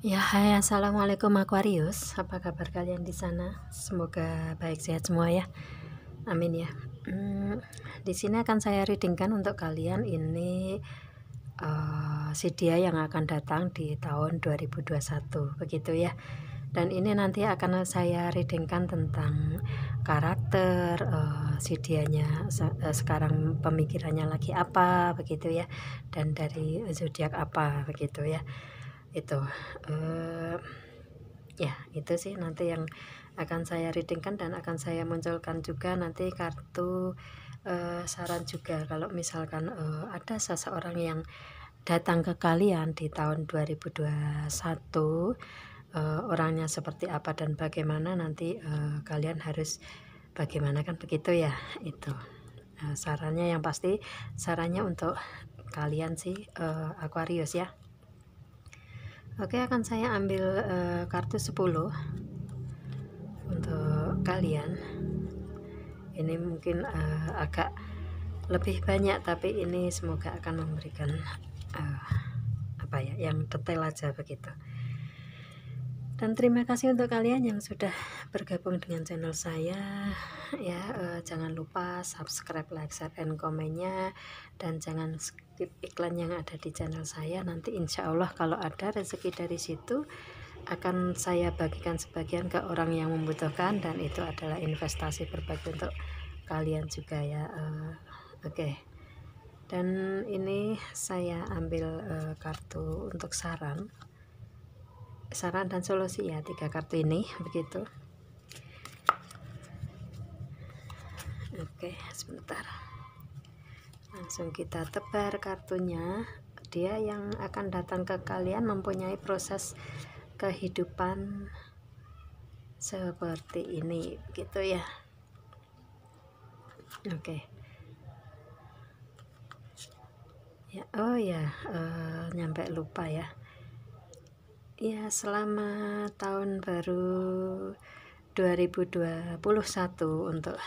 Ya, hai, assalamualaikum Aquarius. Apa kabar kalian di sana? Semoga baik sehat semua ya. Amin ya. Di sini akan saya readingkan untuk kalian ini si dia yang akan datang di tahun 2021 begitu ya. Dan ini nanti akan saya readingkan tentang karakter si dianya sekarang, pemikirannya lagi apa begitu ya, dan dari zodiak apa begitu ya. Itu ya itu sih nanti yang akan saya readingkan, dan akan saya munculkan juga nanti kartu saran juga kalau misalkan ada seseorang yang datang ke kalian di tahun 2021, orangnya seperti apa dan bagaimana, nanti kalian harus bagaimana, kan begitu ya. Itu sarannya, yang pasti sarannya untuk kalian sih Aquarius ya. Oke, akan saya ambil kartu 10 untuk kalian. Ini mungkin agak lebih banyak, tapi ini semoga akan memberikan apa ya, yang detail aja begitu. Dan terima kasih untuk kalian yang sudah bergabung dengan channel saya ya. Jangan lupa subscribe, like, share, and komennya, dan jangan skip iklan yang ada di channel saya. Nanti insya Allah kalau ada rezeki dari situ akan saya bagikan sebagian ke orang yang membutuhkan, dan itu adalah investasi berbagi untuk kalian juga ya. Oke. Dan ini saya ambil kartu untuk saran dan solusi ya, 3 kartu ini begitu. Oke, sebentar, langsung kita tebar kartunya. Dia yang akan datang ke kalian mempunyai proses kehidupan seperti ini gitu ya. Oke ya. Oh ya, nyampe lupa ya. Ya, selamat tahun baru 2021 untuk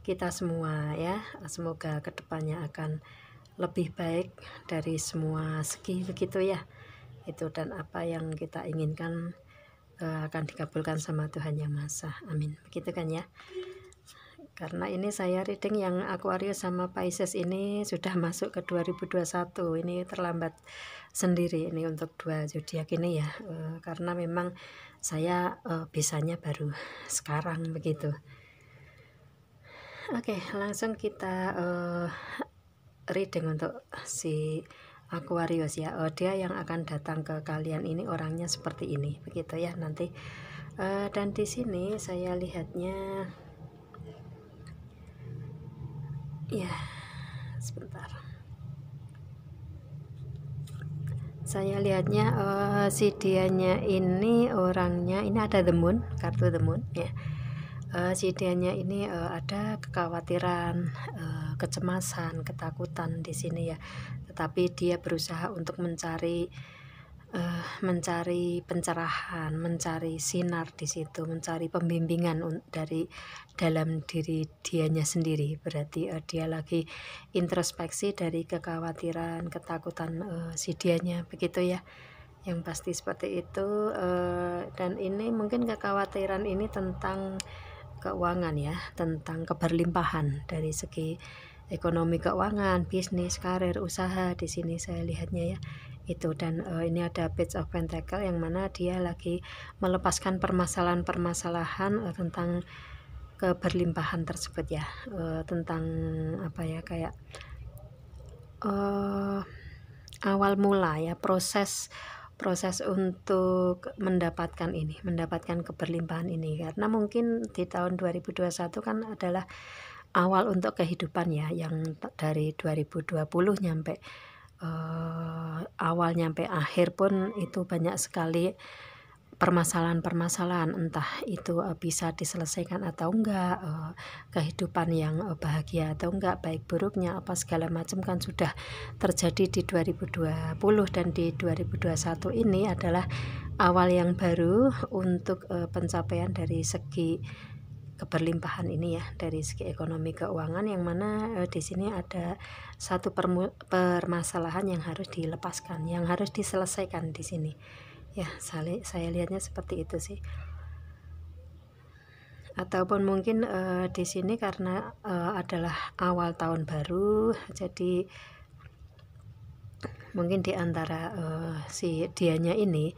kita semua ya. Semoga kedepannya akan lebih baik dari semua segi begitu ya. Itu, dan apa yang kita inginkan akan dikabulkan sama Tuhan Yang Maha Esa. Amin. Begitu kan ya. Karena ini saya reading yang Aquarius sama Pisces ini sudah masuk ke 2021. Ini terlambat sendiri ini untuk 2 zodiak ini ya. Karena memang saya bisanya baru sekarang begitu. Oke, langsung kita reading untuk si Aquarius ya. Dia yang akan datang ke kalian ini orangnya seperti ini begitu ya nanti. Dan di sini saya lihatnya ya, sebentar, saya lihatnya si dianya ini orangnya ini ada the moon, kartu the moon ya. Si dianya ini ada kekhawatiran, kecemasan, ketakutan di sini ya. Tetapi dia berusaha untuk mencari pencerahan, mencari sinar di situ, mencari pembimbingan dari dalam diri dianya sendiri. Berarti dia lagi introspeksi dari kekhawatiran, ketakutan si dianya begitu ya. Yang pasti seperti itu. Dan ini mungkin kekhawatiran ini tentang keuangan ya, tentang keberlimpahan dari segi ekonomi, keuangan, bisnis, karir, usaha. Di sini saya lihatnya ya itu. Dan ini ada Page of Pentacle yang mana dia lagi melepaskan permasalahan-permasalahan tentang keberlimpahan tersebut ya. Tentang apa ya, kayak awal mula ya, proses untuk mendapatkan keberlimpahan ini. Karena mungkin di tahun 2021 kan adalah awal untuk kehidupan ya, yang dari 2020 nyampe awal nyampe akhir pun itu banyak sekali permasalahan-permasalahan, entah itu bisa diselesaikan atau enggak, kehidupan yang bahagia atau enggak, baik buruknya apa segala macam kan sudah terjadi di 2020. Dan di 2021 ini adalah awal yang baru untuk pencapaian dari segi keberlimpahan ini ya, dari segi ekonomi keuangan, yang mana di sini ada satu permasalahan yang harus dilepaskan, yang harus diselesaikan di sini ya. Saya lihatnya seperti itu sih. Ataupun mungkin di sini karena adalah awal tahun baru, jadi mungkin di antara si dianya ini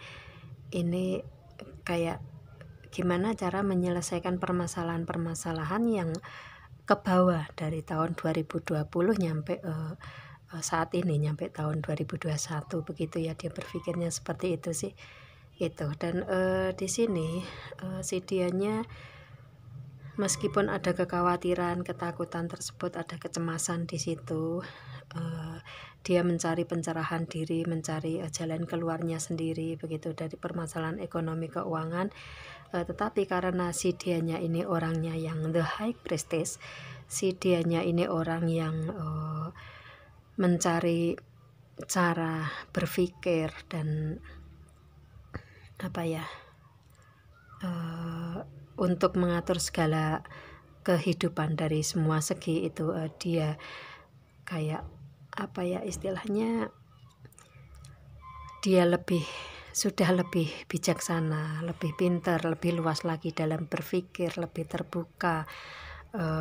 kayak gimana cara menyelesaikan permasalahan-permasalahan yang ke bawah dari tahun 2020 nyampe saat ini, nyampe tahun 2021 begitu ya. Dia berpikirnya seperti itu sih itu. Dan di sini si dianya, meskipun ada kekhawatiran, ketakutan tersebut, ada kecemasan di situ, dia mencari pencerahan diri, mencari jalan keluarnya sendiri begitu dari permasalahan ekonomi keuangan. Tetapi karena si dianya ini orangnya yang the high priestess, si dianya ini orang yang mencari cara berpikir dan untuk mengatur segala kehidupan dari semua segi itu. Dia kayak istilahnya, dia sudah lebih bijaksana, lebih pintar, lebih luas lagi dalam berpikir, lebih terbuka,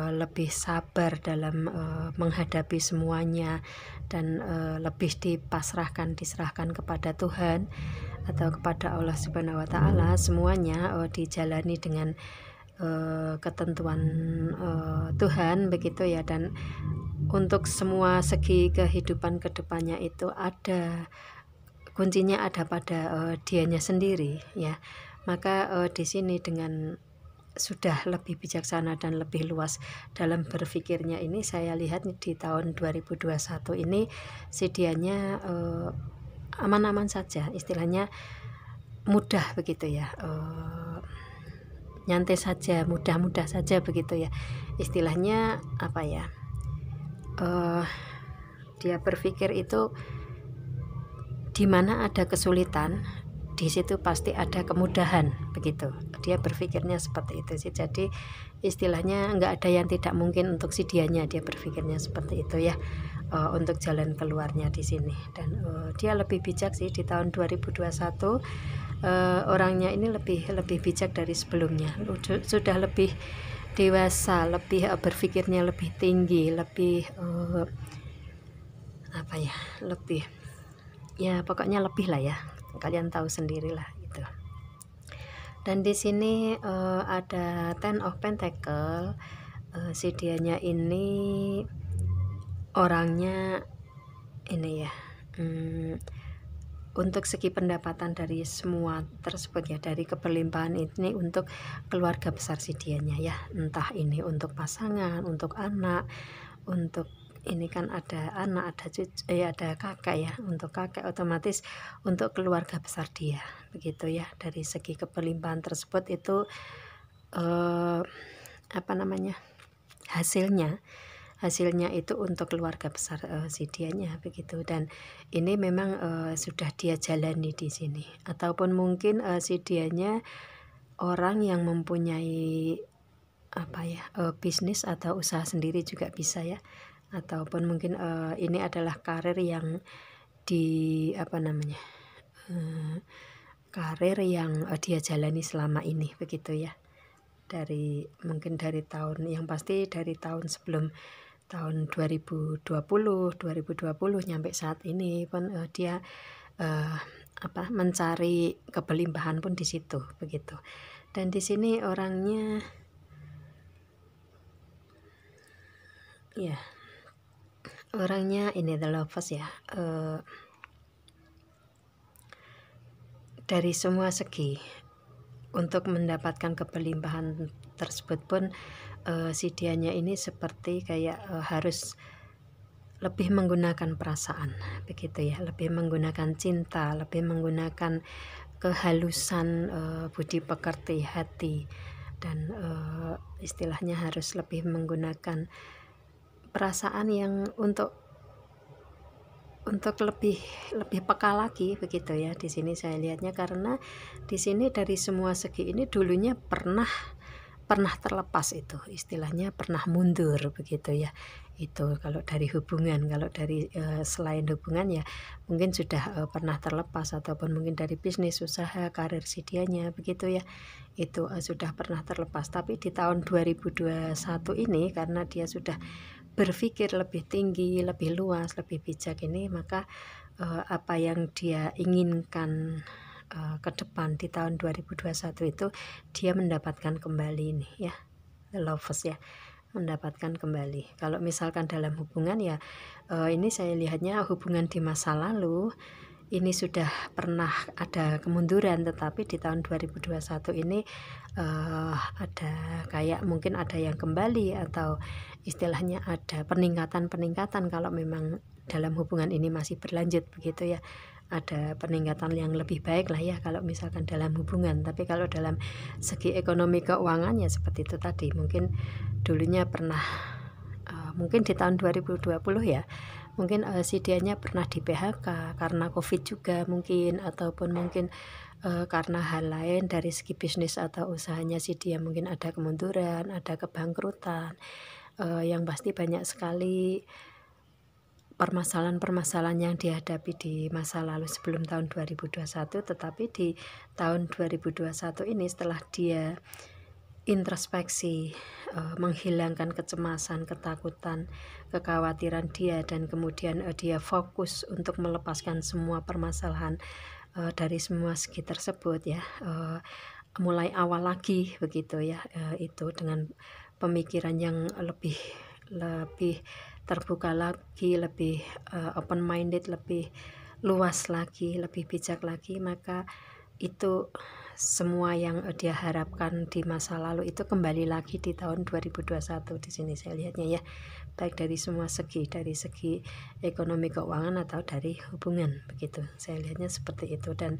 lebih sabar dalam menghadapi semuanya, dan lebih diserahkan kepada Tuhan atau kepada Allah Subhanahu wa Ta'ala. Semuanya dijalani dengan ketentuan Tuhan begitu ya. Dan untuk semua segi kehidupan kedepannya itu kuncinya ada pada dianya sendiri ya. Maka di sini dengan sudah lebih bijaksana dan lebih luas dalam berpikirnya ini, saya lihat di tahun 2021 ini si dianya aman-aman saja, istilahnya mudah begitu ya, nyantai saja, mudah-mudah saja begitu ya, istilahnya dia berpikir itu di mana ada kesulitan, di situ pasti ada kemudahan begitu. Dia berpikirnya seperti itu sih. Jadi istilahnya nggak ada yang tidak mungkin untuk si dianya, dia berpikirnya seperti itu ya, untuk jalan keluarnya di sini. Dan dia lebih bijak sih di tahun 2021. Orangnya ini lebih bijak dari sebelumnya, sudah lebih dewasa, lebih berpikirnya lebih tinggi, lebih lebih ya, pokoknya lebih lah ya, kalian tahu sendirilah gitu. Dan di sini ada Ten of Pentacle. Si dianya ini orangnya ini ya, untuk segi pendapatan dari semua tersebut ya, dari keberlimpahan ini untuk keluarga besar si dianya ya, entah ini untuk pasangan, untuk anak, untuk ini kan ada anak, ada cucu, ada kakak ya, untuk kakak otomatis untuk keluarga besar dia begitu ya. Dari segi keberlimpahan tersebut itu hasilnya itu untuk keluarga besar si dianya begitu. Dan ini memang sudah dia jalani di sini. Ataupun mungkin si dianya orang yang mempunyai bisnis atau usaha sendiri juga bisa ya. Ataupun mungkin ini adalah karir yang karir yang dia jalani selama ini begitu ya. Mungkin dari tahun, yang pasti dari tahun sebelum tahun 2020 nyampe saat ini pun dia mencari keberlimpahan pun di situ begitu. Dan di sini orangnya ya, orangnya ini the lovers ya, dari semua segi untuk mendapatkan keberlimpahan tersebut pun si dianya ini seperti kayak harus lebih menggunakan perasaan begitu ya, lebih menggunakan cinta, lebih menggunakan kehalusan budi pekerti hati, dan istilahnya harus lebih menggunakan perasaan yang untuk lebih peka lagi begitu ya. Di sini saya lihatnya, karena di sini dari semua segi ini dulunya pernah pernah terlepas, itu istilahnya pernah mundur begitu ya. Itu kalau dari hubungan. Kalau dari selain hubungan ya mungkin sudah pernah terlepas, ataupun mungkin dari bisnis, usaha, karir si dianya begitu ya, itu sudah pernah terlepas. Tapi di tahun 2021 ini, karena dia sudah berpikir lebih tinggi, lebih luas, lebih bijak ini, maka apa yang dia inginkan ke depan di tahun 2021 itu dia mendapatkan kembali nih ya, the lovers ya, mendapatkan kembali. Kalau misalkan dalam hubungan ya, ini saya lihatnya hubungan di masa lalu ini sudah pernah ada kemunduran, tetapi di tahun 2021 ini ada kayak mungkin ada yang kembali, atau istilahnya ada peningkatan kalau memang dalam hubungan ini masih berlanjut begitu ya. Ada peningkatan yang lebih baik lah ya kalau misalkan dalam hubungan. Tapi kalau dalam segi ekonomi keuangan ya seperti itu tadi, mungkin dulunya pernah mungkin di tahun 2020 ya, mungkin si dianya pernah di PHK karena COVID juga mungkin, ataupun mungkin karena hal lain dari segi bisnis atau usahanya si dia mungkin ada kemunduran, ada kebangkrutan, yang pasti banyak sekali permasalahan-permasalahan yang dihadapi di masa lalu sebelum tahun 2021. Tetapi di tahun 2021 ini setelah dia introspeksi, menghilangkan kecemasan, ketakutan, kekhawatiran dia, dan kemudian dia fokus untuk melepaskan semua permasalahan dari semua segi tersebut ya, mulai awal lagi begitu ya, itu dengan pemikiran yang lebih terbuka lagi, lebih open minded, lebih luas lagi, lebih bijak lagi. Maka itu semua yang dia harapkan di masa lalu itu kembali lagi di tahun 2021. Di sini saya lihatnya ya, baik dari semua segi, dari segi ekonomi keuangan atau dari hubungan begitu. Saya lihatnya seperti itu. Dan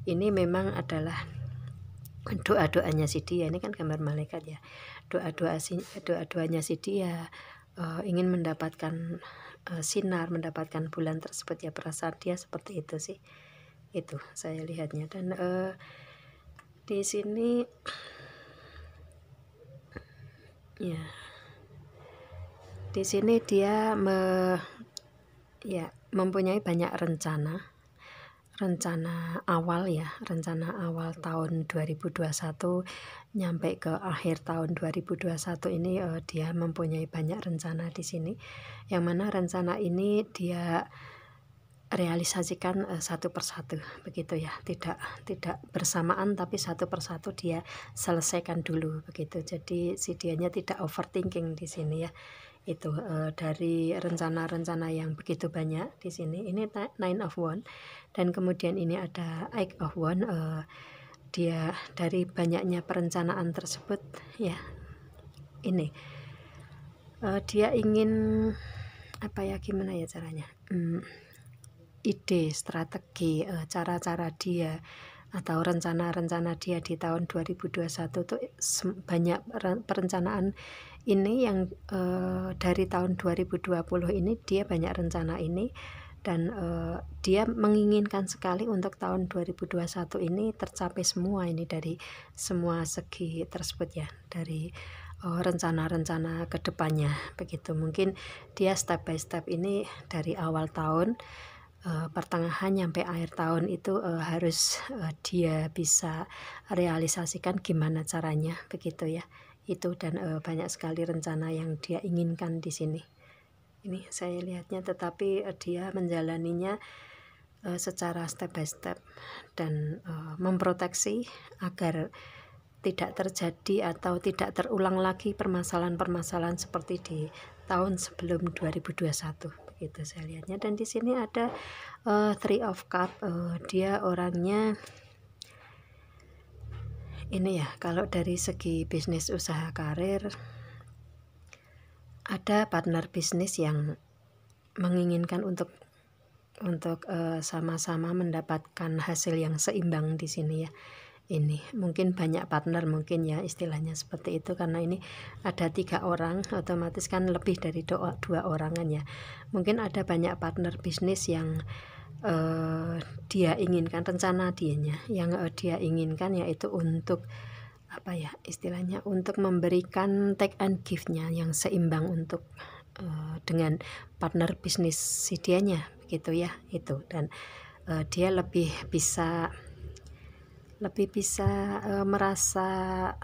ini memang adalah doa-doanya si dia. Ini kan gambar malaikat ya, doa-doanya si dia ingin mendapatkan sinar, mendapatkan bulan tersebut ya. Perasaan dia seperti itu sih, itu saya lihatnya. Dan di sini ya, di sini dia mempunyai banyak rencana awal ya, rencana awal tahun 2021 nyampe ke akhir tahun 2021 ini. Dia mempunyai banyak rencana di sini, yang mana rencana ini dia realisasikan satu persatu begitu ya, tidak bersamaan, tapi satu persatu dia selesaikan dulu begitu. Jadi si dianya tidak overthinking di sini ya. Itu dari rencana-rencana yang begitu banyak di sini. Ini Nine of Wands, dan kemudian ini ada Eight of Wands. Dia dari banyaknya perencanaan tersebut ya, ini dia ingin apa ya, gimana ya caranya, ide, strategi, cara-cara dia atau rencana-rencana dia di tahun 2021 tuh banyak perencanaan ini yang dari tahun 2020 ini dia banyak rencana ini. Dan dia menginginkan sekali untuk tahun 2021 ini tercapai semua ini dari semua segi tersebut ya, dari rencana-rencana kedepannya begitu. Mungkin dia step by step ini dari awal tahun, pertengahan sampai akhir tahun itu harus dia bisa realisasikan gimana caranya begitu ya, itu. Dan banyak sekali rencana yang dia inginkan di sini. Ini saya lihatnya, tetapi dia menjalaninya secara step by step, dan memproteksi agar tidak terjadi atau tidak terulang lagi permasalahan-permasalahan seperti di tahun sebelum 2021 begitu saya lihatnya. Dan di sini ada Three of Cups. Dia orangnya ini ya, kalau dari segi bisnis, usaha, karir, ada partner bisnis yang menginginkan untuk sama-sama mendapatkan hasil yang seimbang di sini ya. Ini mungkin banyak partner mungkin ya, istilahnya seperti itu, karena ini ada 3 orang, otomatis kan lebih dari 2 orangan ya. Mungkin ada banyak partner bisnis yang dia inginkan, rencana dianya yang dia inginkan yaitu untuk apa ya istilahnya, untuk memberikan take and give-nya yang seimbang untuk dengan partner bisnis si dianya gitu ya itu. Dan dia lebih bisa merasa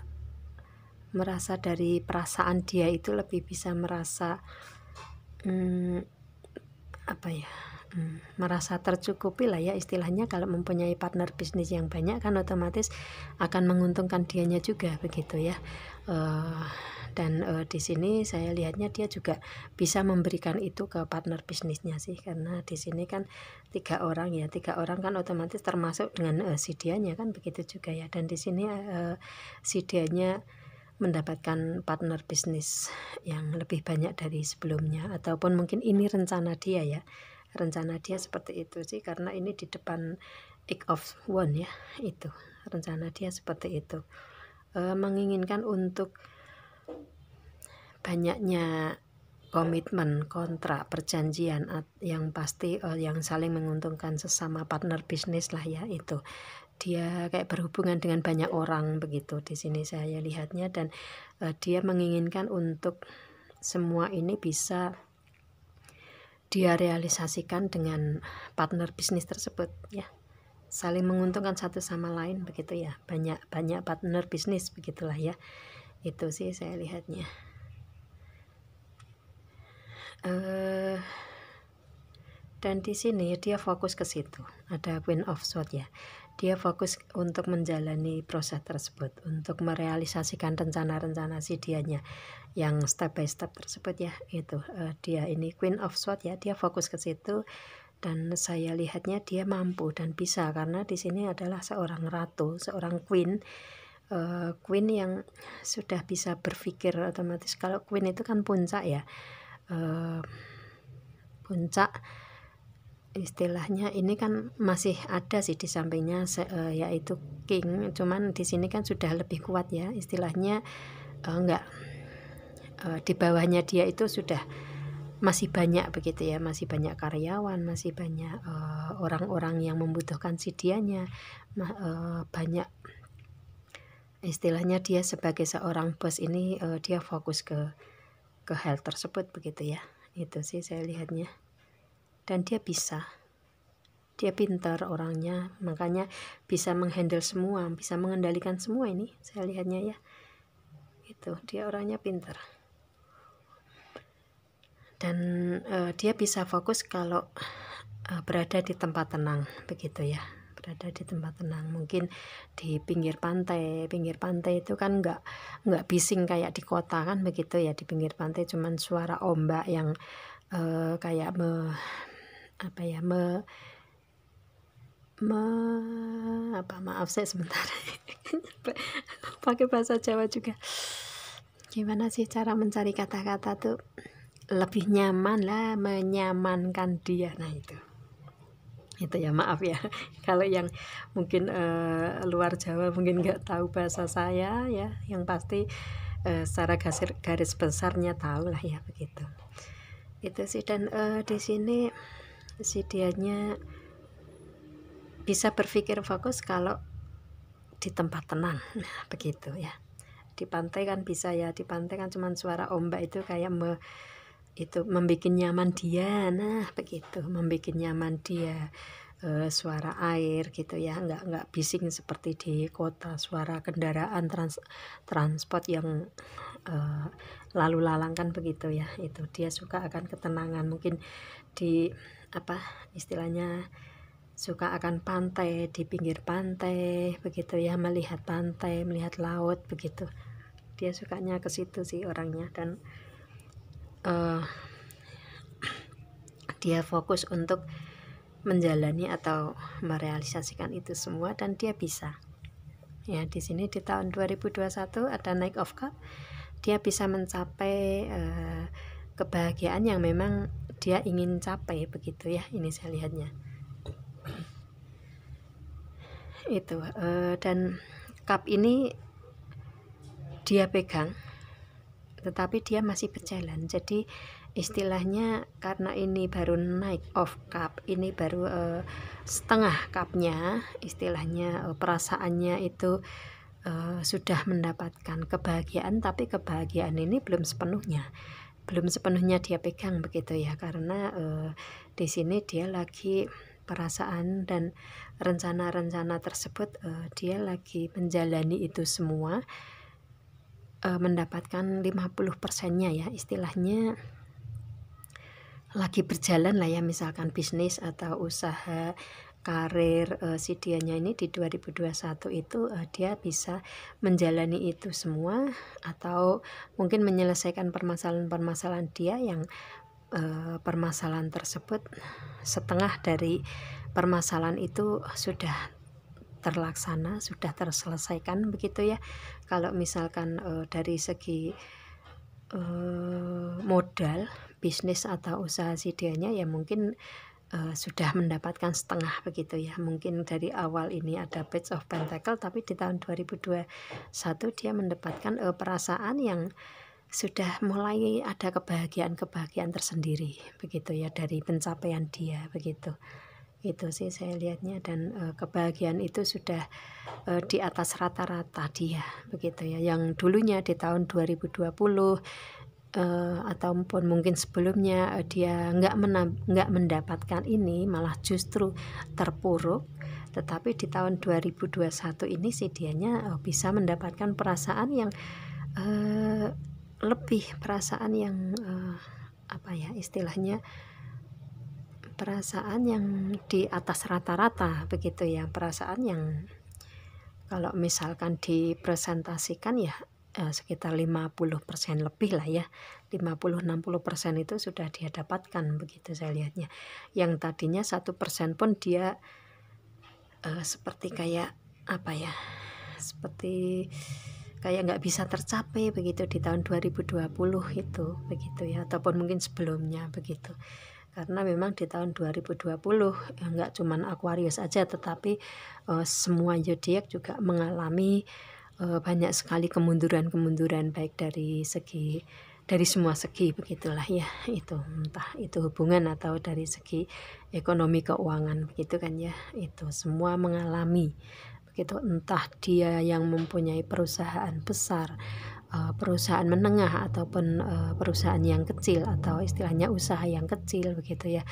dari perasaan dia itu lebih bisa merasa apa ya, merasa tercukupi lah ya istilahnya. Kalau mempunyai partner bisnis yang banyak kan otomatis akan menguntungkan dianya juga begitu ya. Dan di sini saya lihatnya dia juga bisa memberikan itu ke partner bisnisnya sih, karena di sini kan 3 orang ya, 3 orang kan otomatis termasuk dengan si dianya kan begitu juga ya. Dan di sini si dianya mendapatkan partner bisnis yang lebih banyak dari sebelumnya, ataupun mungkin ini rencana dia ya, rencana dia seperti itu sih, karena ini di depan Eight of Wands ya, itu rencana dia seperti itu, menginginkan untuk banyaknya komitmen, kontrak, perjanjian yang pasti yang saling menguntungkan sesama partner bisnis lah ya. Itu dia kayak berhubungan dengan banyak orang begitu di sini saya lihatnya. Dan dia menginginkan untuk semua ini bisa dia realisasikan dengan partner bisnis tersebut ya, saling menguntungkan satu sama lain begitu ya, banyak partner bisnis begitulah ya. Itu sih saya lihatnya. Dan di sini dia fokus ke situ, ada Queen of Swords ya, dia fokus untuk menjalani proses tersebut, untuk merealisasikan rencana-rencana si dianya yang step by step tersebut ya. Itu dia ini Queen of Swords ya, dia fokus ke situ. Dan saya lihatnya dia mampu dan bisa, karena di sini adalah seorang ratu, seorang queen, queen yang sudah bisa berpikir otomatis. Kalau queen itu kan puncak ya, puncak istilahnya. Ini kan masih ada sih di sampingnya yaitu king, cuman di sini kan sudah lebih kuat ya istilahnya. Enggak, di bawahnya dia itu sudah masih banyak begitu ya, masih banyak karyawan, masih banyak orang-orang yang membutuhkan si dianya, banyak istilahnya. Dia sebagai seorang bos ini dia fokus ke hal tersebut begitu ya. Itu sih saya lihatnya. Dan dia pintar orangnya, makanya bisa menghandle semua, bisa mengendalikan semua ini saya lihatnya ya. Itu dia orangnya pintar. Dan dia bisa fokus kalau berada di tempat tenang begitu ya, berada di tempat tenang, mungkin di pinggir pantai itu kan nggak bising kayak di kota kan begitu ya. Di pinggir pantai cuman suara ombak yang kayak maaf saya sebentar pakai bahasa Jawa juga, gimana sih cara mencari kata-kata tuh lebih nyaman lah, menyamankan dia. Nah itu ya, maaf ya kalau yang mungkin luar Jawa mungkin nggak tahu bahasa saya ya, yang pasti secara garis besarnya tahu lah ya begitu. Itu sih. Dan di sini si dianya bisa berpikir fokus kalau di tempat tenang, nah begitu ya. Di pantai kan bisa ya, di pantai kan cuman suara ombak itu kayak itu membuat nyaman dia, nah begitu, membuat nyaman dia. Suara air gitu ya, nggak bising seperti di kota, suara kendaraan transport yang lalu lalang kan begitu ya. Itu dia suka akan ketenangan, mungkin di apa istilahnya, suka akan pantai, di pinggir pantai begitu ya, melihat pantai, melihat laut begitu. Dia sukanya ke situ sih orangnya. Dan dia fokus untuk menjalani atau merealisasikan itu semua, dan dia bisa ya. Di sini di tahun 2021 ada Knight of Cups, dia bisa mencapai kebahagiaan yang memang dia ingin capai begitu ya. Ini saya lihatnya itu. Dan cup ini dia pegang, tetapi dia masih berjalan. Jadi istilahnya karena ini baru Knight of Cup, ini baru setengah cupnya istilahnya. Perasaannya itu sudah mendapatkan kebahagiaan, tapi kebahagiaan ini belum sepenuhnya dia pegang begitu ya, karena di sini dia lagi perasaan dan rencana-rencana tersebut, dia lagi menjalani itu semua, mendapatkan 50%-nya ya, istilahnya lagi berjalan lah ya, misalkan bisnis atau usaha karir si dianya ini di 2021 itu dia bisa menjalani itu semua, atau mungkin menyelesaikan permasalahan-permasalahan dia yang permasalahan tersebut, setengah dari permasalahan itu sudah terlaksana, sudah terselesaikan begitu ya. Kalau misalkan dari segi modal bisnis atau usaha si dianya ya mungkin sudah mendapatkan setengah begitu ya. Mungkin dari awal ini ada Page of Pentacle, tapi di tahun 2021 dia mendapatkan perasaan yang sudah mulai ada kebahagiaan tersendiri begitu ya, dari pencapaian dia begitu. Itu sih saya lihatnya, dan kebahagiaan itu sudah di atas rata-rata dia begitu ya. Yang dulunya di tahun 2020 ataupun mungkin sebelumnya dia nggak mendapatkan ini, malah justru terpuruk, tetapi di tahun 2021 ini si dianya bisa mendapatkan perasaan yang lebih, perasaan yang apa ya istilahnya, perasaan yang di atas rata-rata begitu ya, perasaan yang kalau misalkan dipresentasikan ya sekitar 50% lebih lah ya, 50-60% itu sudah dia dapatkan begitu saya lihatnya. Yang tadinya 1% pun dia seperti kayak apa ya, seperti kayak nggak bisa tercapai begitu di tahun 2020 itu begitu ya, ataupun mungkin sebelumnya begitu. Karena memang di tahun 2020 ya, nggak cuman Aquarius aja, tetapi semua zodiak juga mengalami banyak sekali kemunduran baik dari semua segi begitulah ya, itu entah itu hubungan atau dari segi ekonomi keuangan begitu kan ya, itu semua mengalami begitu. Entah dia yang mempunyai perusahaan besar, perusahaan menengah, ataupun perusahaan yang kecil atau istilahnya usaha yang kecil begitu ya,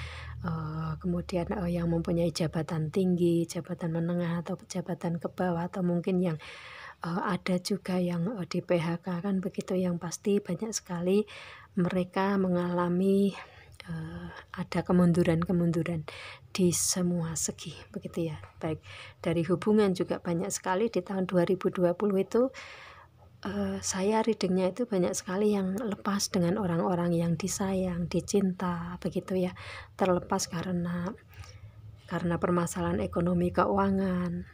kemudian yang mempunyai jabatan tinggi, jabatan menengah, atau jabatan ke bawah, atau mungkin yang ada juga yang di PHK kan begitu. Yang pasti banyak sekali mereka mengalami ada kemunduran di semua segi begitu ya. Baik dari hubungan juga banyak sekali di tahun 2020 itu saya readingnya itu banyak sekali yang lepas dengan orang-orang yang disayang, dicinta begitu ya, terlepas karena permasalahan ekonomi keuangan,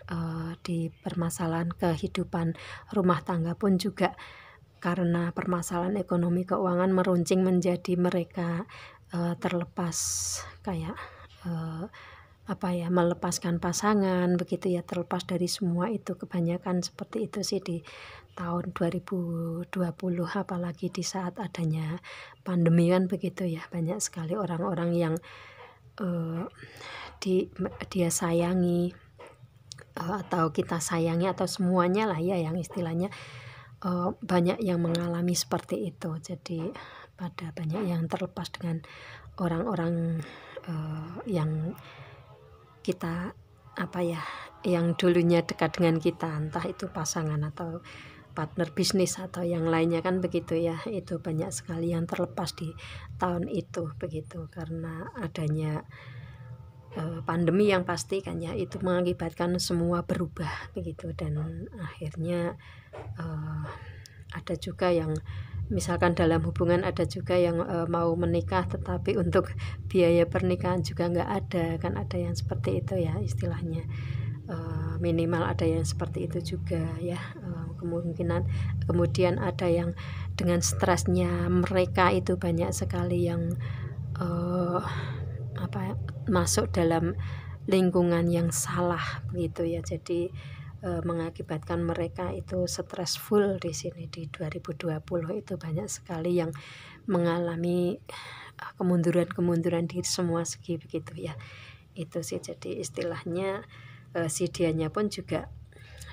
di permasalahan kehidupan rumah tangga pun juga karena permasalahan ekonomi keuangan meruncing menjadi mereka terlepas kayak apa ya, melepaskan pasangan begitu ya, terlepas dari semua itu. Kebanyakan seperti itu sih di tahun 2020, apalagi di saat adanya pandemi kan begitu ya, banyak sekali orang-orang yang dia sayangi atau kita sayangi atau semuanya lah ya, yang istilahnya banyak yang mengalami seperti itu. Jadi pada banyak yang terlepas dengan orang-orang yang kita apa ya, yang dulunya dekat dengan kita, entah itu pasangan atau partner bisnis atau yang lainnya kan begitu ya. Itu banyak sekali yang terlepas di tahun itu begitu, karena adanya pandemi yang pasti kan ya, itu mengakibatkan semua berubah begitu. Dan akhirnya ada juga yang misalkan dalam hubungan ada juga yang mau menikah tetapi untuk biaya pernikahan juga nggak ada kan, ada yang seperti itu ya istilahnya, minimal ada yang seperti itu juga ya. Kemudian ada yang dengan stresnya mereka itu banyak sekali yang masuk dalam lingkungan yang salah begitu ya. Jadi mengakibatkan mereka itu stressful di sini di 2020 itu banyak sekali yang mengalami kemunduran di semua segi begitu ya. Itu sih, jadi istilahnya si dianya pun juga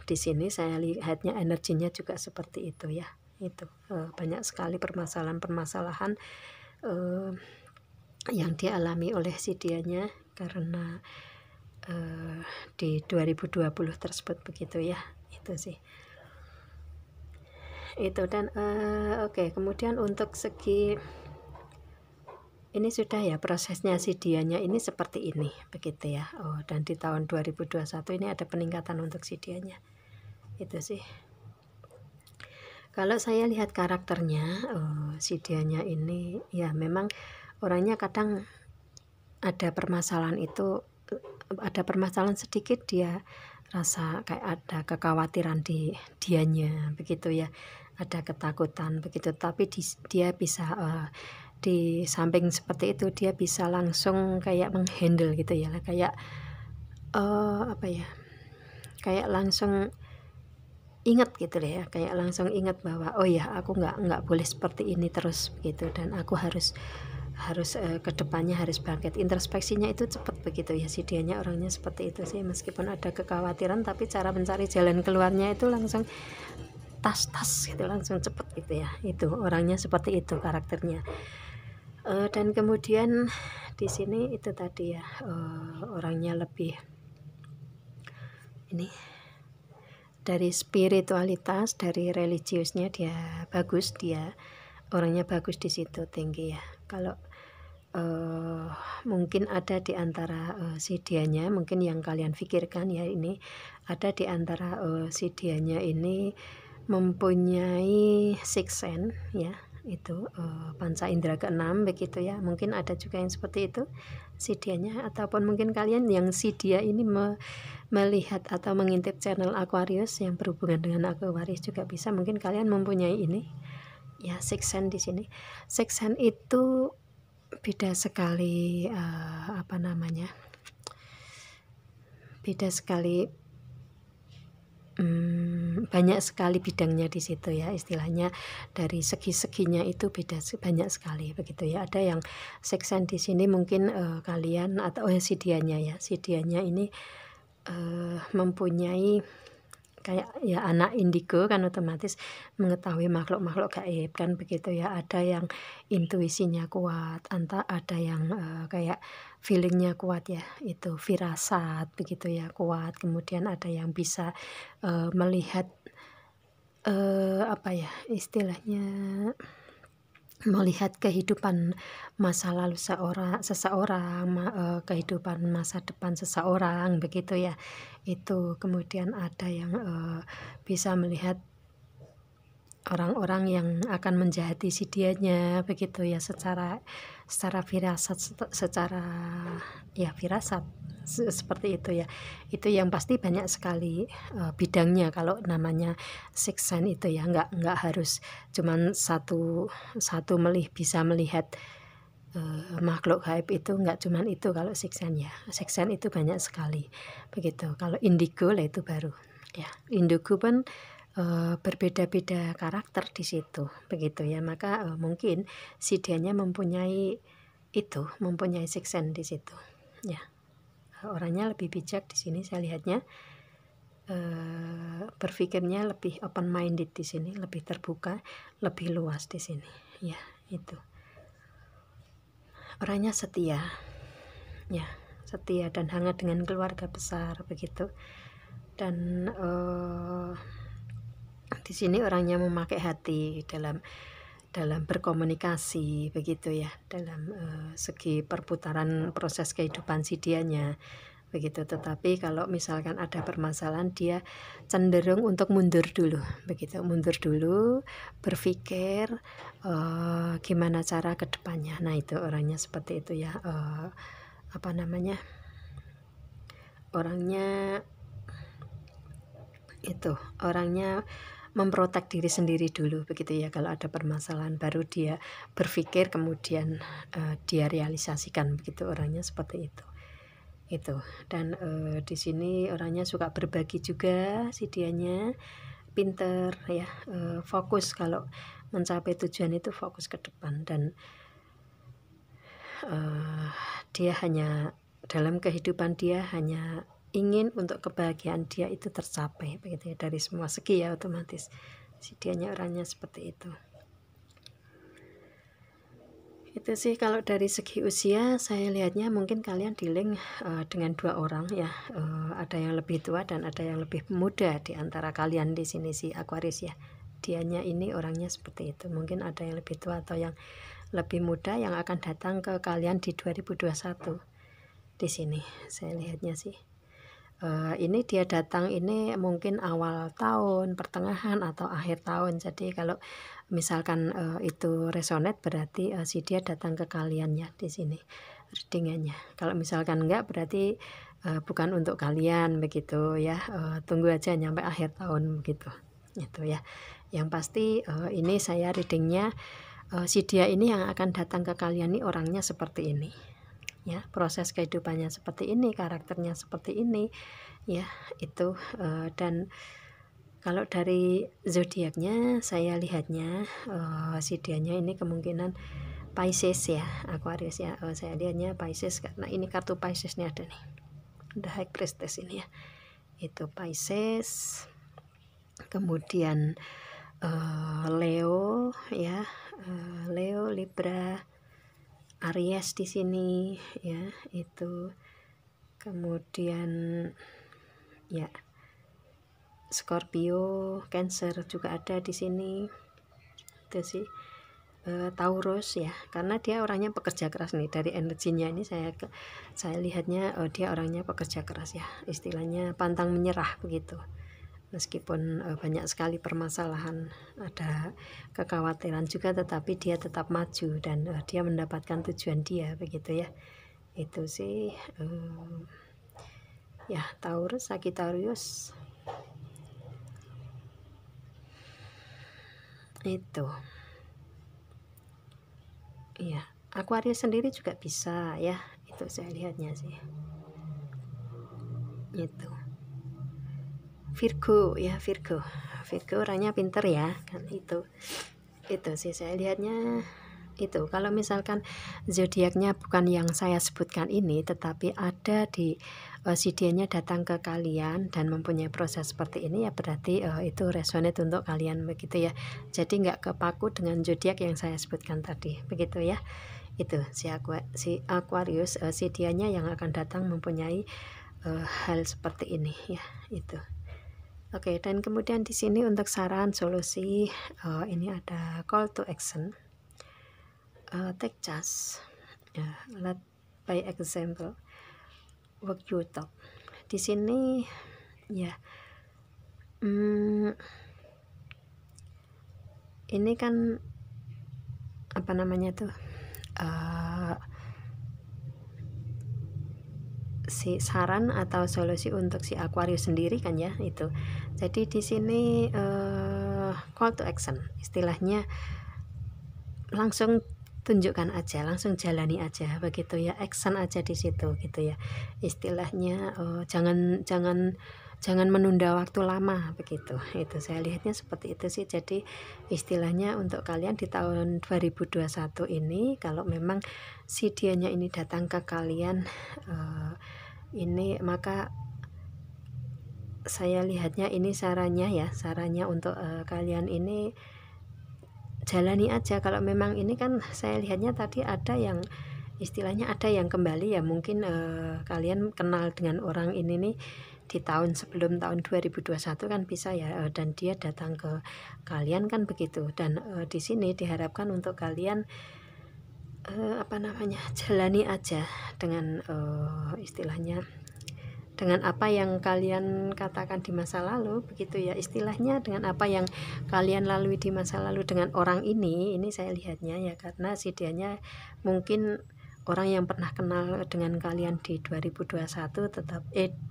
di sini saya lihatnya energinya juga seperti itu ya. Itu banyak sekali permasalahan-permasalahan yang dialami oleh si dianya karena di 2020 tersebut begitu ya. Itu sih itu. Dan oke, kemudian untuk segi ini sudah ya prosesnya si dianya ini seperti ini begitu ya. Dan di tahun 2021 ini ada peningkatan untuk si dianya. Itu sih. Kalau saya lihat karakternya si dianya ini ya memang orangnya kadang ada permasalahan itu, ada permasalahan sedikit dia rasa kayak ada kekhawatiran di dianya begitu ya, ada ketakutan begitu, tapi dia bisa di samping seperti itu dia bisa langsung kayak menghandle gitu ya, kayak apa ya, kayak langsung ingat gitu deh ya, kayak langsung ingat bahwa oh ya aku nggak boleh seperti ini terus gitu, dan aku harus kedepannya harus bangkit. Introspeksinya itu cepat begitu ya, si dianya orangnya seperti itu sih, meskipun ada kekhawatiran tapi cara mencari jalan keluarnya itu langsung tas gitu, langsung cepat gitu ya. Itu orangnya seperti itu karakternya. Dan kemudian di sini itu tadi ya, orangnya lebih ini dari spiritualitas, dari religiusnya dia bagus, dia orangnya bagus di situ, tinggi ya. Kalau mungkin ada di antara si dianya, mungkin yang kalian pikirkan ya, ini ada di antara si dianya ini mempunyai sixth sense ya, itu panca indera keenam begitu ya. Mungkin ada juga yang seperti itu si dianya, ataupun mungkin kalian yang si dia ini melihat atau mengintip channel Aquarius yang berhubungan dengan Aquarius juga bisa, mungkin kalian mempunyai ini ya, sixth sense di sini. Sixth sense itu beda sekali, apa namanya, beda sekali, banyak sekali bidangnya di situ ya, istilahnya dari segi-seginya itu beda banyak sekali begitu ya. Ada yang sixth sense di sini mungkin kalian atau si dianya ya, si dianya ini mempunyai kayak ya anak indigo kan otomatis mengetahui makhluk-makhluk gaib kan begitu ya. Ada yang intuisinya kuat, ada yang kayak feelingnya kuat ya, itu firasat begitu ya, kuat. Kemudian ada yang bisa melihat apa ya istilahnya, melihat kehidupan masa lalu seseorang, kehidupan masa depan seseorang begitu ya. Itu kemudian ada yang bisa melihat orang-orang yang akan menjahati si dianya begitu ya, secara firasat, secara ya firasat seperti itu ya. Itu yang pasti banyak sekali bidangnya kalau namanya sixth sense itu ya, nggak harus cuman satu bisa melihat makhluk gaib, itu nggak cuman itu kalau sixth sense ya. Sixth sense itu banyak sekali begitu. Kalau indigo lah itu baru ya, indigo pun berbeda-beda karakter di situ begitu ya. Maka mungkin si dianya mempunyai sixth sense di situ ya. Orangnya lebih bijak di sini saya lihatnya, berpikirnya lebih open minded di sini, lebih terbuka, lebih luas di sini ya. Itu orangnya setia ya, setia dan hangat dengan keluarga besar begitu. Dan di sini orangnya memakai hati dalam berkomunikasi begitu ya, dalam segi perputaran proses kehidupan si dianya begitu. Tetapi kalau misalkan ada permasalahan, dia cenderung untuk mundur dulu begitu, mundur dulu, berpikir gimana cara ke depannya. Nah itu orangnya seperti itu ya, apa namanya, orangnya itu orangnya memprotek diri sendiri dulu begitu ya. Kalau ada permasalahan baru dia berpikir, kemudian dia realisasikan begitu, orangnya seperti itu. Dan di sini orangnya suka berbagi juga si dianya, pinter ya, fokus kalau mencapai tujuan itu, fokus ke depan. Dan dia hanya dalam kehidupan dia hanya ingin untuk kebahagiaan dia itu tercapai begitu ya, dari semua segi ya, otomatis si dianya orangnya seperti itu. Itu sih kalau dari segi usia saya lihatnya mungkin kalian dealing dengan 2 orang ya, ada yang lebih tua dan ada yang lebih muda di antara kalian di sini si Aquarius ya. Dianya ini orangnya seperti itu, mungkin ada yang lebih tua atau yang lebih muda yang akan datang ke kalian di 2021 di sini saya lihatnya sih. Ini dia datang ini mungkin awal tahun, pertengahan atau akhir tahun. Jadi kalau misalkan itu resonate berarti si dia datang ke kalian ya di sini readingannya. Kalau misalkan enggak berarti bukan untuk kalian begitu ya. Tunggu aja nyampe akhir tahun begitu. Itu ya. Yang pasti ini saya readingnya si dia ini yang akan datang ke kalian ini orangnya seperti ini. Ya, proses kehidupannya seperti ini, karakternya seperti ini ya, itu dan kalau dari zodiaknya saya lihatnya si dianya ini kemungkinan Pisces ya, Aquarius ya. Saya lihatnya Pisces karena ini kartu Piscesnya ada nih, The High Priestess ini ya, itu Pisces, kemudian Leo ya, Leo, Libra, Aries di sini ya, itu kemudian ya Scorpio, Cancer juga ada di sini. Itu sih Taurus ya, karena dia orangnya pekerja keras nih, dari energinya ini saya lihatnya dia orangnya pekerja keras ya, istilahnya pantang menyerah begitu. Meskipun banyak sekali permasalahan, ada kekhawatiran juga, tetapi dia tetap maju dan dia mendapatkan tujuan dia begitu ya. Itu sih ya Taurus, Sagittarius itu ya. Aquarius sendiri juga bisa ya, itu saya lihatnya sih. Itu Virgo ya, Virgo orangnya pinter ya kan, itu sih saya lihatnya. Itu kalau misalkan zodiaknya bukan yang saya sebutkan ini, tetapi ada di si dianya datang ke kalian dan mempunyai proses seperti ini ya, berarti itu resonate untuk kalian begitu ya. Jadi nggak kepaku dengan zodiak yang saya sebutkan tadi begitu ya. Itu si Aquarius, si dianya yang akan datang mempunyai hal seperti ini ya, itu. Oke, dan kemudian di sini untuk saran solusi ini ada call to action, take charge, let by example, work your talk. Di sini ya, ini kan apa namanya tuh, si saran atau solusi untuk si Aquarius sendiri kan ya, itu. Jadi di sini call to action, istilahnya langsung tunjukkan aja, langsung jalani aja begitu ya, action aja di situ gitu ya. Istilahnya jangan menunda waktu lama begitu. Itu saya lihatnya seperti itu sih. Jadi istilahnya untuk kalian di tahun 2021 ini, kalau memang si dianya ini datang ke kalian ini, maka saya lihatnya ini sarannya ya, sarannya untuk kalian ini jalani aja. Kalau memang ini kan saya lihatnya tadi ada yang istilahnya ada yang kembali ya, mungkin kalian kenal dengan orang ini nih di tahun sebelum tahun 2021 kan bisa ya, dan dia datang ke kalian kan begitu. Dan di sini diharapkan untuk kalian apa namanya, jalani aja dengan istilahnya dengan apa yang kalian katakan di masa lalu begitu ya, istilahnya dengan apa yang kalian lalui di masa lalu dengan orang ini saya lihatnya ya, karena si dianya mungkin orang yang pernah kenal dengan kalian di 2021 tetap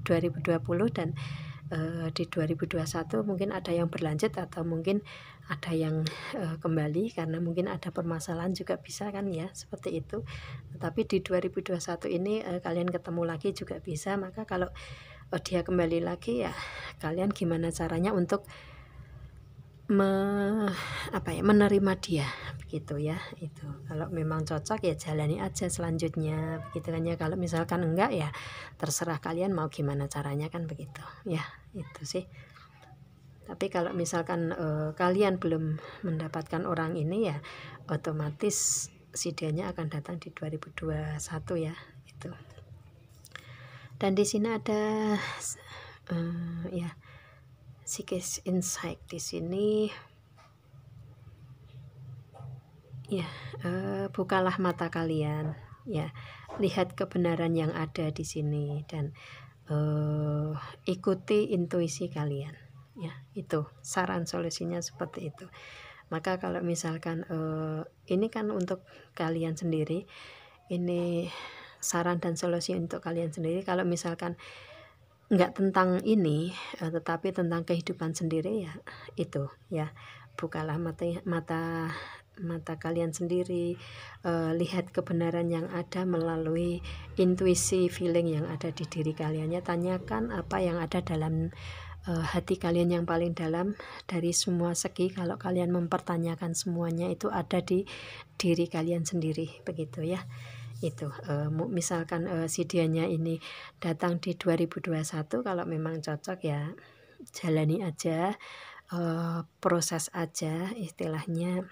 2020 dan di 2021 mungkin ada yang berlanjut atau mungkin ada yang kembali karena mungkin ada permasalahan juga bisa kan ya, seperti itu. Tetapi di 2021 ini kalian ketemu lagi juga bisa. Maka kalau dia kembali lagi ya, kalian gimana caranya untuk menerima dia begitu ya. Itu kalau memang cocok ya jalani aja selanjutnya begitu kan ya. Kalau misalkan enggak ya terserah kalian mau gimana caranya kan begitu ya. Itu sih. Tapi kalau misalkan kalian belum mendapatkan orang ini ya otomatis si dianya akan datang di 2021 ya. Itu. Dan di sini ada ya Psychic Insight di sini ya. Bukalah mata kalian ya, lihat kebenaran yang ada di sini dan ikuti intuisi kalian ya. Itu saran solusinya seperti itu. Maka kalau misalkan ini kan untuk kalian sendiri, ini saran dan solusi untuk kalian sendiri. Kalau misalkan enggak tentang ini tetapi tentang kehidupan sendiri ya itu ya, bukalah mata kalian sendiri, lihat kebenaran yang ada melalui intuisi feeling yang ada di diri kalian ya. Tanyakan apa yang ada dalam hati kalian yang paling dalam dari semua segi. Kalau kalian mempertanyakan semuanya itu ada di diri kalian sendiri begitu ya. Itu misalkan si dianya ini datang di 2021, kalau memang cocok ya jalani aja, proses aja istilahnya.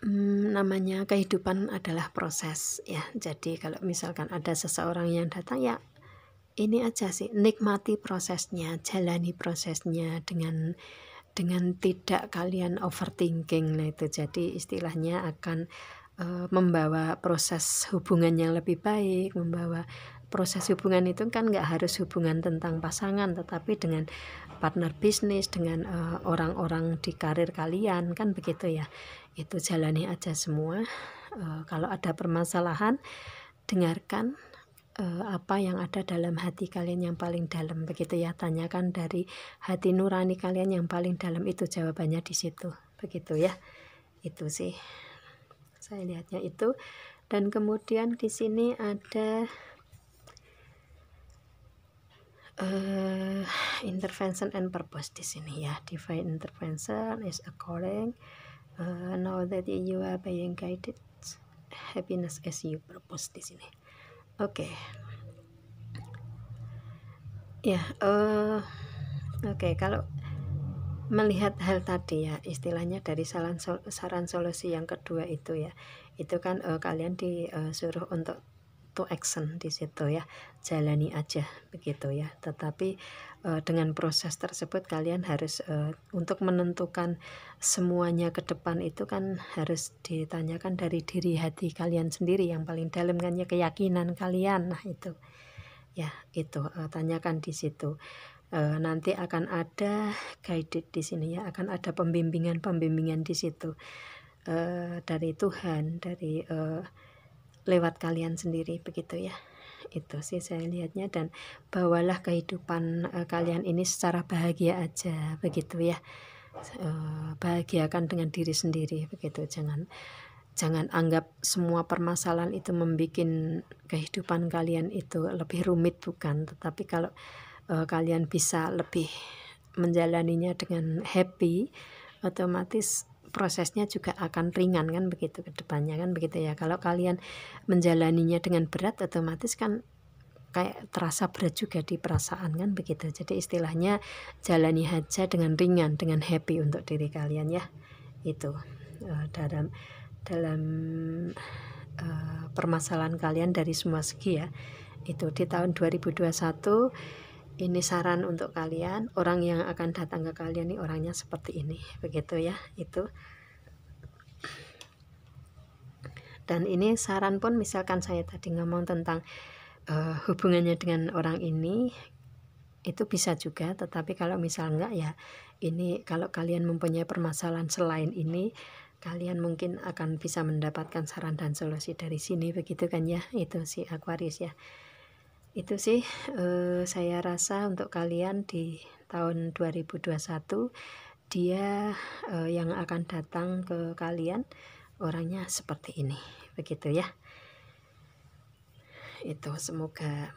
Namanya kehidupan adalah proses ya. Jadi kalau misalkan ada seseorang yang datang ya ini aja sih, nikmati prosesnya, jalani prosesnya dengan tidak kalian overthinking. Nah itu jadi istilahnya akan membawa proses hubungan yang lebih baik. Membawa proses hubungan itu kan nggak harus hubungan tentang pasangan, tetapi dengan partner bisnis, dengan orang-orang di karir kalian kan begitu ya. Itu jalani aja semua. Kalau ada permasalahan dengarkan apa yang ada dalam hati kalian yang paling dalam begitu ya. Tanyakan dari hati nurani kalian yang paling dalam, itu jawabannya di situ begitu ya. Itu sih saya lihatnya itu. Dan kemudian di sini ada intervention and purpose di sini ya. Divine intervention is occurring now that you are being guided, happiness as you purpose di sini. Oke. Ya, oke. Kalau melihat hal tadi ya, istilahnya dari saran solusi yang kedua itu ya, itu kan kalian disuruh untuk to action di situ ya, jalani aja begitu ya. Tetapi dengan proses tersebut kalian harus untuk menentukan semuanya ke depan itu kan harus ditanyakan dari diri hati kalian sendiri yang paling dalam kan ya, keyakinan kalian. Nah itu ya, itu tanyakan di situ. Nanti akan ada guided di sini ya, akan ada pembimbingan di situ dari Tuhan, dari lewat kalian sendiri begitu ya. Itu sih saya lihatnya. Dan bawalah kehidupan kalian ini secara bahagia aja begitu ya. Bahagiakan dengan diri sendiri begitu. Jangan anggap semua permasalahan itu membuat kehidupan kalian itu lebih rumit, bukan. Tetapi kalau kalian bisa lebih menjalaninya dengan happy, otomatis prosesnya juga akan ringan kan begitu ke depannya kan begitu ya. Kalau kalian menjalaninya dengan berat, otomatis kan kayak terasa berat juga di perasaan kan begitu. Jadi istilahnya jalani aja dengan ringan, dengan happy untuk diri kalian ya. Itu dalam permasalahan kalian dari semua segi ya. Itu di tahun 2021 ini saran untuk kalian. Orang yang akan datang ke kalian ini orangnya seperti ini begitu ya. Itu. Dan ini saran pun misalkan saya tadi ngomong tentang hubungannya dengan orang ini, itu bisa juga. Tetapi kalau misal enggak ya, ini kalau kalian mempunyai permasalahan selain ini, kalian mungkin akan bisa mendapatkan saran dan solusi dari sini begitu kan ya. Itu sih Aquarius ya. Itu sih saya rasa untuk kalian di tahun 2021 dia yang akan datang ke kalian orangnya seperti ini begitu ya. Itu semoga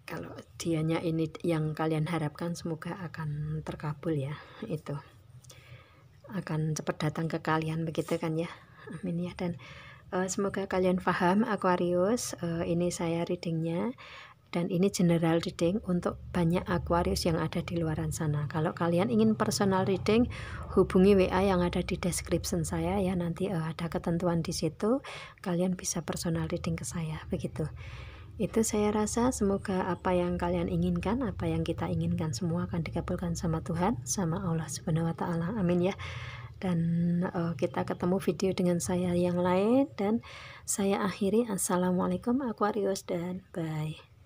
kalau dianya ini yang kalian harapkan, semoga akan terkabul ya. Itu akan cepat datang ke kalian, begitu kan ya. Amin ya. Dan semoga kalian paham Aquarius. Ini saya readingnya, dan ini general reading untuk banyak Aquarius yang ada di luaran sana. Kalau kalian ingin personal reading, hubungi WA yang ada di description saya ya. Nanti ada ketentuan di situ, kalian bisa personal reading ke saya, begitu. Itu saya rasa semoga apa yang kalian inginkan, apa yang kita inginkan, semua akan dikabulkan sama Tuhan, sama Allah Subhanahu wa Ta'ala. Amin ya. Dan kita ketemu video dengan saya yang lain, dan saya akhiri. Assalamualaikum Aquarius, dan bye.